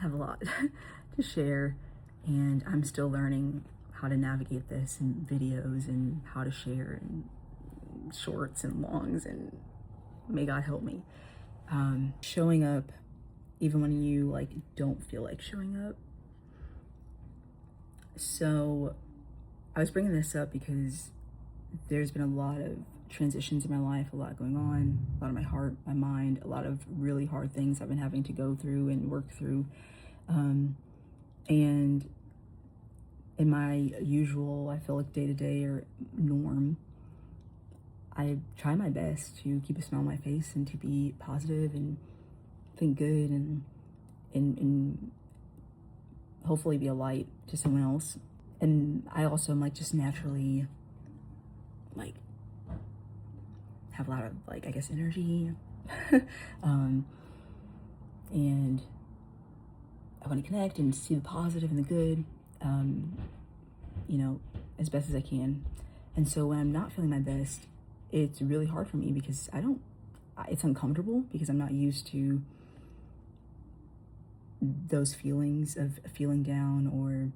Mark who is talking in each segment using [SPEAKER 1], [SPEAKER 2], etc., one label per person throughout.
[SPEAKER 1] have a lot to share, and I'm still learning how to navigate this in videos and how to share in shorts and longs, and may God help me. Showing up even when you like don't feel like showing up. So I was bringing this up because there's been a lot of transitions in my life, a lot going on, a lot of my heart, my mind, a lot of really hard things I've been having to go through and work through. And in my usual, I feel like day-to-day or norm, I try my best to keep a smile on my face and to be positive and think good and hopefully be a light to someone else. And I also am like just naturally like have a lot of like, I guess, energy. And I want to connect and see the positive and the good, you know, as best as I can. And so when I'm not feeling my best, it's really hard for me because it's uncomfortable because I'm not used to those feelings of feeling down, or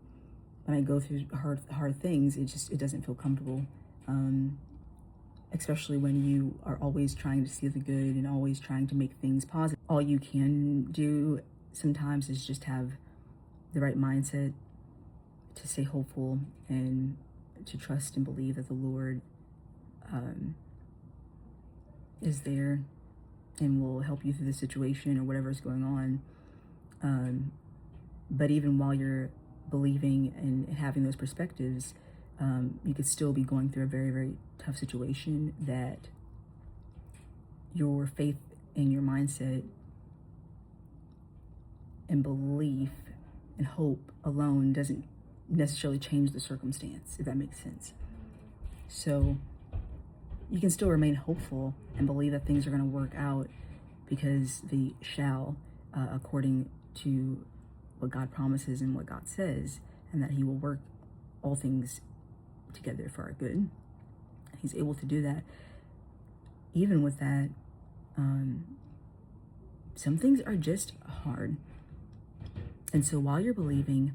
[SPEAKER 1] when I go through hard things, it doesn't feel comfortable. Especially when you are always trying to see the good and always trying to make things positive. All you can do sometimes is just have the right mindset to stay hopeful and to trust and believe that the Lord is there and will help you through the situation or whatever's going on. But even while you're believing and having those perspectives, you could still be going through a very, very tough situation that your faith and your mindset and belief and hope alone doesn't necessarily change the circumstance, if that makes sense. So you can still remain hopeful and believe that things are going to work out because they shall, according to what God promises and what God says, and that He will work all things together for our good. He's able to do that. Even with that, some things are just hard. And so while you're believing,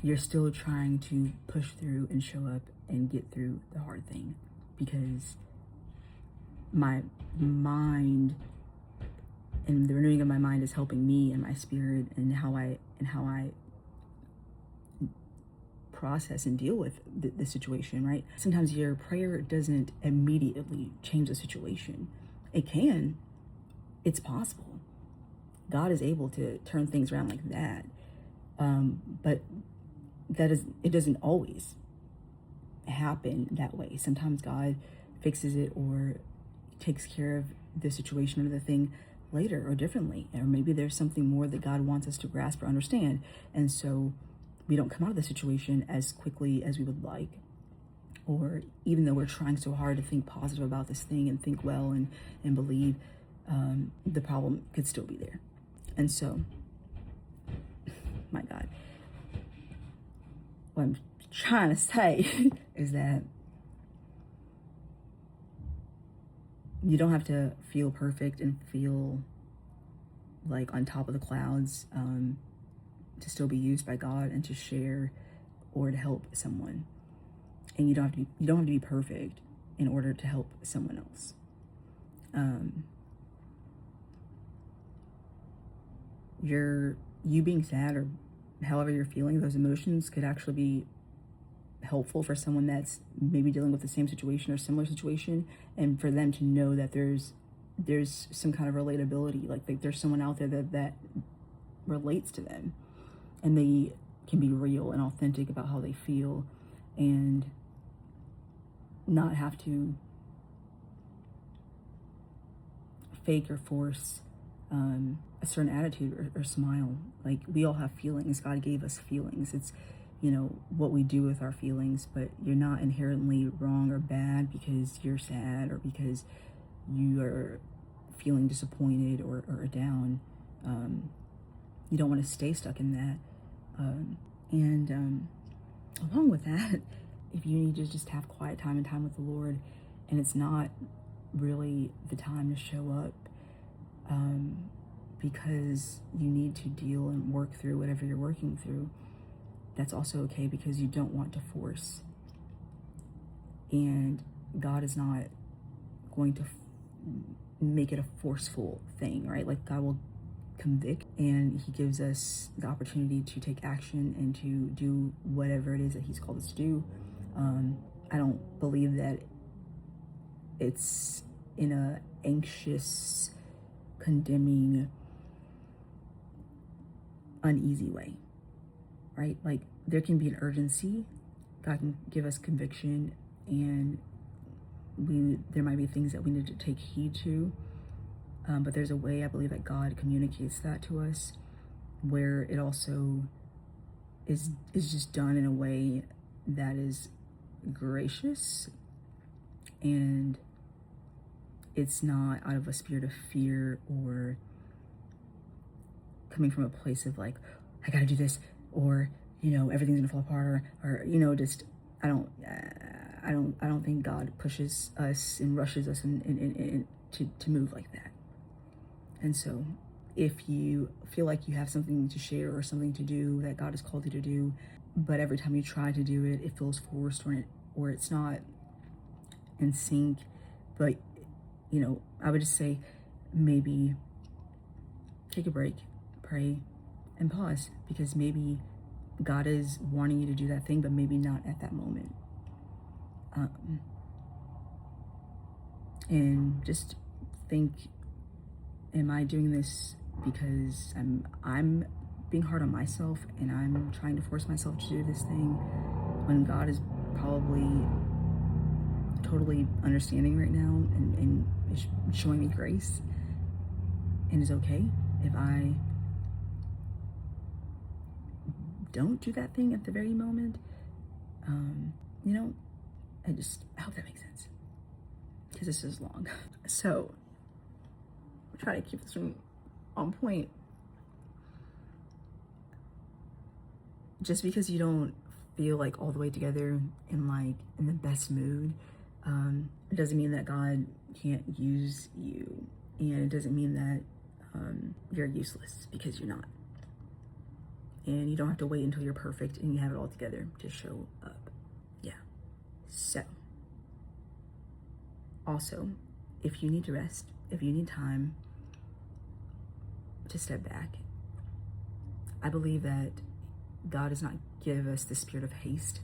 [SPEAKER 1] you're still trying to push through and show up and get through the hard thing, because my mind and the renewing of my mind is helping me and my spirit and how I process and deal with the situation, right? Sometimes your prayer doesn't immediately change the situation. It can. It's possible. God is able to turn things around like that. But it doesn't always happen that way. Sometimes God fixes it or takes care of the situation or the thing later or differently. Or maybe there's something more that God wants us to grasp or understand. And so we don't come out of the situation as quickly as we would like. Or even though we're trying so hard to think positive about this thing and think well and believe, the problem could still be there. And so, my God, what I'm trying to say is that you don't have to feel perfect and feel like on top of the clouds to still be used by God and to share or to help someone. And you don't have to be perfect in order to help someone else. You being sad or however you're feeling, those emotions could actually be helpful for someone that's maybe dealing with the same situation or similar situation, and for them to know that there's some kind of relatability, like there's someone out there that relates to them, and they can be real and authentic about how they feel and not have to fake or force a certain attitude or smile. Like, we all have feelings. God gave us feelings. It's, what we do with our feelings, but you're not inherently wrong or bad because you're sad or because you are feeling disappointed or down. You don't want to stay stuck in that. And along with that, if you need to just have quiet time and time with the Lord, and it's not really the time to show up, because you need to deal and work through whatever you're working through, that's also okay, because you don't want to force. And God is not going to make it a forceful thing, right? Like, God will convict, and he gives us the opportunity to take action and to do whatever it is that he's called us to do. I don't believe that it's in a anxious, condemning, uneasy way, right? Like, there can be an urgency. God can give us conviction, and there might be things that we need to take heed to. But there's a way, I believe, that God communicates that to us, where it also is just done in a way that is gracious, and it's not out of a spirit of fear or coming from a place of like, I gotta do this, or, everything's gonna fall apart, or just, I don't think God pushes us and rushes us to move like that. And so if you feel like you have something to share or something to do that God has called you to do, but every time you try to do it, it feels forced, or it's not in sync, but, I would just say, maybe take a break, pray, and pause, because maybe God is wanting you to do that thing, but maybe not at that moment. And just think, am I doing this because I'm being hard on myself and I'm trying to force myself to do this thing, when God is probably totally understanding right now and is showing me grace, and is okay if I don't do that thing at the very moment? I hope that makes sense, because this is long. So try to keep this one on point. Just because you don't feel like all the way together and like in the best mood, it doesn't mean that God can't use you, and it doesn't mean that you're useless, because you're not. And you don't have to wait until you're perfect and you have it all together to show up. Yeah. So, also, if you need to rest, if you need time to step back, I believe that God does not give us the spirit of haste,